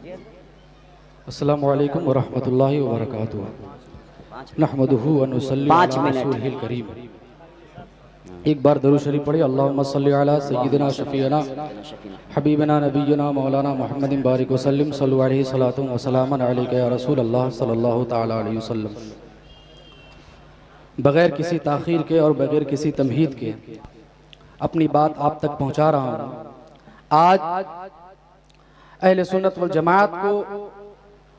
अस्सलामु अलैकुम व रहमतुल्लाहि व बरकातुहू। नहमदुहु व नुसल्ली अला रसूलिहिल करीम। एक बार दरूद शरीफ पढ़े। अल्लाहुम्मा सल्ली अला सय्यिदिना शफीअना हबीबना नबीना मौलाना मुहम्मदिन बारिक वसल्लम सल्लु अलैहि सलातुन व सलामन अलैका या रसूल अल्लाह सल्लल्लाहु तआला अलैहि वसल्लम। बग़ैर किसी ताख़ीर के और बग़ैर किसी तमहीद के अपनी बात आप तक पहुँचा रहा हूँ। आज अहले सुन्नत वल जमात को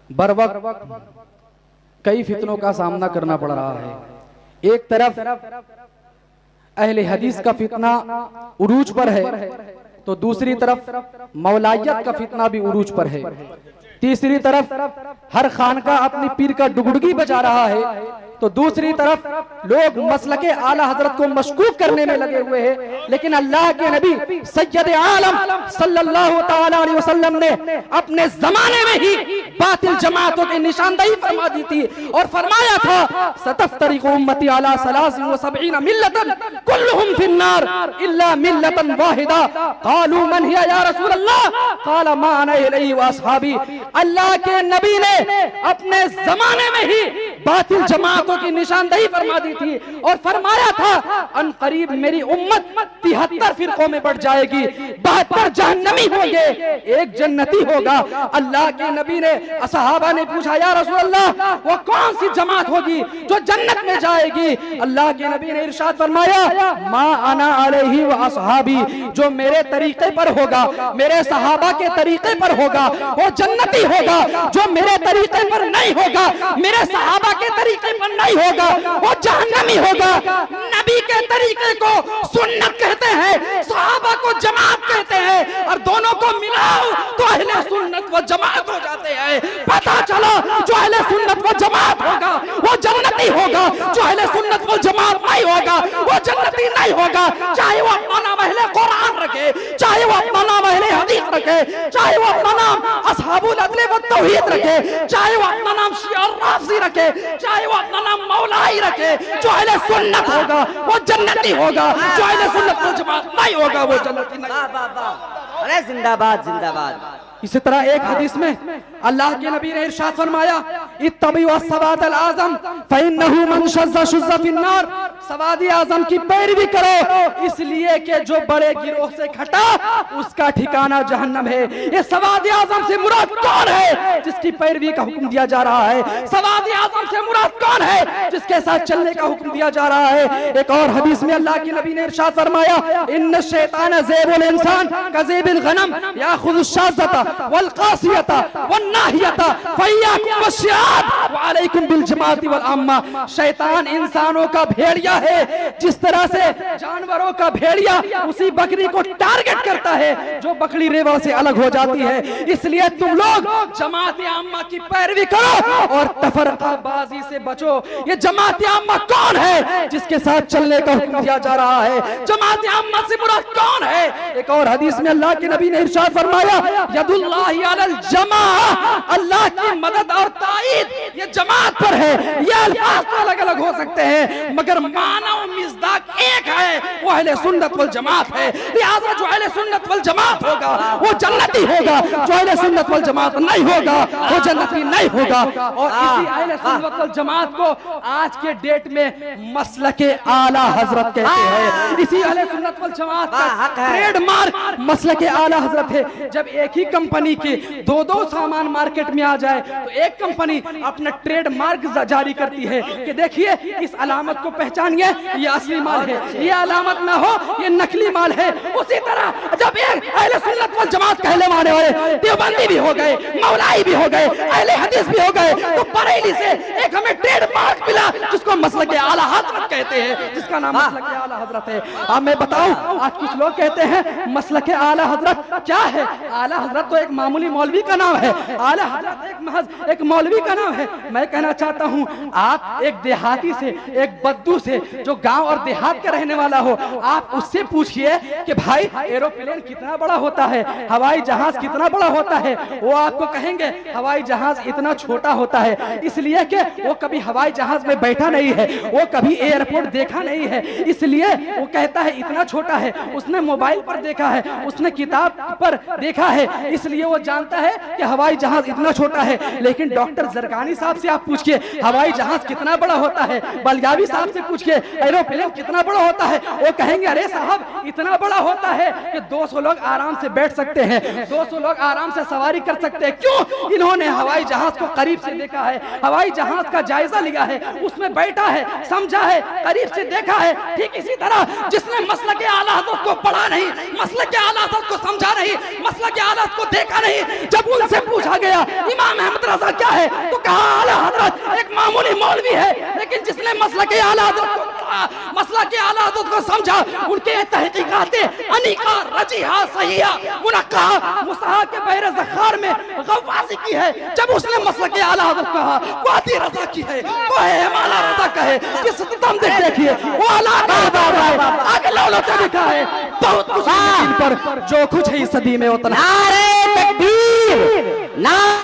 बर वक्त कई फितनों का सामना करना पड़ रहा है। एक तरफ अहले हदीस का फितना उरूज पर है, तो दूसरी तरफ मौलायत का फितना भी उरूज पर है। तीसरी तरफ हर खानका अपनी पीर का डुगडुगी बजा रहा है, तो दूसरी तरफ लोग मसलके आला हजरत को मशकूक करने में लगे हुए हैं। लेकिन अल्लाह के नबी सैयद आलम सल्लल्लाहु तआला अलैहि वसल्लम ने अपने जमाने में ही बातिल जमातों की निशानदेही फरमा दी थी और फरमाया था सतफ्तरिकु उम्मती अला सलासिन व सबईन मिल्लतन कुल्लुहुम फिन्नार इल्ला मिल्लतन वाहिदा। क़ालू मन हिया या रसूल अल्लाह? क़ाल मा अना अलैहि व अस्हाबी। अल्लाह के नबी ने अपने जमाने में ही बातिल जमातों की निशानदेही फरमा दी थी और फरमाया था अन करीब मेरी उम्मत 73 फिरकों में बढ़ जाएगी, 72 जहन्नमी होंगे, एक जन्नती होगा। अल्लाह के नबी ने असहाबा ने पूछा या रसूल अल्लाह वो कौन सी जमात होगी जो जन्नत में जाएगी? अल्लाह के नबी ने इरशाद फरमाया मा अना अलैहि व असहाबी, जो मेरे तरीके पर होगा, मेरे सहाबा के तरीके पर होगा वो जन्नती होगा। जो मेरे तरीके पर नहीं होगा, मेरे सहाबा के तरीके पर नहीं होगा, वो जहन्नमी होगा। नबी के तरीके को सुन्नत कहते हैं, सहाबा को जमात कहते हैं, और दोनों को मिलाओ तो अहले सुन्नत व जमात हो जाते हैं। पता चला जो अहले सुन्नत व जमात होगा वो जन्नती होगा, जो अहले सुन्नत व जमात नहीं होगा वो जन्नती नहीं होगा। चाहे वो अपना नाम अहले कुरान रखे, चाहे वो अपना नाम अहले हदीस रखे, चाहे वो अपना नाम असहाबुल अदल व तौहीद रखे, चाहे वो अपना नाम शिया राफजी रखे, चाहे वो अपना नाम मौलाई रखे, जो अहले सुन्नत होगा वो जन्नती होगा, जो अहले सुन्नत वल जमात नहीं होगा वो जन्नती नहीं। अरे जिंदाबाद जिंदाबाद। इसी तरह एक हदीस में अल्लाह के नबी ने इरशाद फरमाया इत्तबिउ सवादल आज़म फइन्नहु मन शज़्ज़ शुज़्ज़ फिन्नार। सवादी आज़म की पैरवी करो इसलिए कि जो बड़े गिरोह से घटा उसका ठिकाना जहन्नम है। ये सवादी आज़म से मुराद कौन है जिसकी पैरवी का हुक्म दिया जा रहा है? सवादी आज़म से मुराद कौन है जिसके साथ चलने का हुक्म दिया जा रहा है? एक और हदीस में अल्लाह के नबी ने इरशाद फरमाया इन्न शैतान ज़ैबुल इंसान कज़ैबिल गनम याखुज़ु शाज़ता वल कासियता वन नाहियता फय्याकुम वश्याद व अलैकुम बिल जमाती वल अम्मा। शैतान इंसानों का भेड़िया है, जिस तरह से जानवरों का भेड़िया उसी बकरी को टारगेट करता है जो बकरी रेवा से अलग हो जाती है। इसलिए तुम लोग जमात अम्मा की पैरवी करो और तफरकाबाजी से बचो। ये जमात अम्मा कौन है जिसके साथ चलने का हुक्म दिया जा रहा है? जमात अम्मा से मुराद कौन है? एक और हदीस में अल्लाह के नबी ने इरशाद फरमाया यदुल्लाहि अलल जमा, अल्लाह की मदद और ताईद ये जमात पर है। ये अल्फाज तो अलग अलग हो सकते हैं मगर माना और मिज़दाक एक है, वो अहले सुन्नत वल जमात है। लिहाजा जो अहले सुन्नत वल जमात होगा वो जन्नती होगा, जो अहले सुन्नत वल जमात नहीं होगा वो जन्नती नहीं होगा। और इसी अहले सुन्नत वल जमात को आज के डेट में मसलके आला हजरत कहते हैं। इसी अहले सुन्नत वल जमात का ट्रेडमार्क मसलके आला हजरत है। जब एक ही कंपनी के दो सामान मार्केट में आ जाए तो एक कंपनी अपना ट्रेडमार्क जारी करती है कि देखिए इस अलामत को पहचानिए, ये असली माल है, ये अलामत ना हो ये नकली माल है। उसी तरह जब एक अहले सुन्नत वल जमात कहने वाले देवबंदी भी हो गए, मौलाई भी हो गए, अहले हदीस भी हो गए, तो बरेली से एक हमें ट्रेडमार्क मिला जिसको मसलके आला हजरत कहते हैं, जिसका नाम मसलके आला हजरत है। अब मैं बताऊं आज कुछ लोग कहते हैं मसलके आला हजरत क्या है? आला हजरत तो एक मामूली मौलवी का नाम है, आला हजरत एक महज एक मौलवी का नाम है। मैं कहना चाहता हूं आप एक देहाती से, एक बद्दू से जो गांव और देहात का रहने वाला हो, आप उससे पूछिए कि भाई एरोप्लेन कितना बड़ा होता है, हवाई जहाज कितना बड़ा होता है। वो आपको कहेंगे हवाई जहाज इतना छोटा होता है इसलिए कि वो कभी हवाई जहाज में बैठा नहीं है, वो कभी एयरपोर्ट देखा नहीं है, इसलिए वो कहता है इतना छोटा है। उसने मोबाइल पर देखा है, उसने किताब पर देखा है, इसलिए वो जानता है कि हवाई जहाज इतना छोटा है। लेकिन डॉक्टर जरगानी साहब से आप पूछिए हवाई जहाज कितना बड़ा होता है, बलगावी साहब से पूछिए एरोप्लेन कितना बड़ा होता है, वो कहेंगे अरे साहब इतना बड़ा होता है कि 200 लोग आराम से बैठ सकते हैं, 200 लोग आराम से सवारी कर सकते हैं। क्यों? इन्होंने हवाई जहाज को करीब से देखा है, हवाई जहाज का जायजा लिया है, उसमें बैठा है, समझा है, करीब से देखा है। ठीक इसी तरह जिसने मसलक आला हज़रत को पढ़ा नहीं, मसलक आला हज़रत को समझा नहीं, मसलक आला हज़रत को देखा नहीं, जब उनसे पूछा गया इमाम अहमद रज़ा क्या है तो कहा आला हज़रत एक मामूली मौलवी है। लेकिन जिसने मसलक आला हज़रत को मसलक आला हज़रत को समझा, उनके तहकीकाते अनीका रजीहा सहीहा मुनक्का मुसहा के बहरे ज़खार में गवाज़ी की है। जब उसने मसलक आला हज़रत कहा वादी रज़ा की है, वो है हिमालय रज़ा का है, कि सितम देखिए वो अला का है, आगे लौलते लिखा है बहुत कुछ पर जो कुछ है इस सदी में उतना। नारे तकबीर, नारे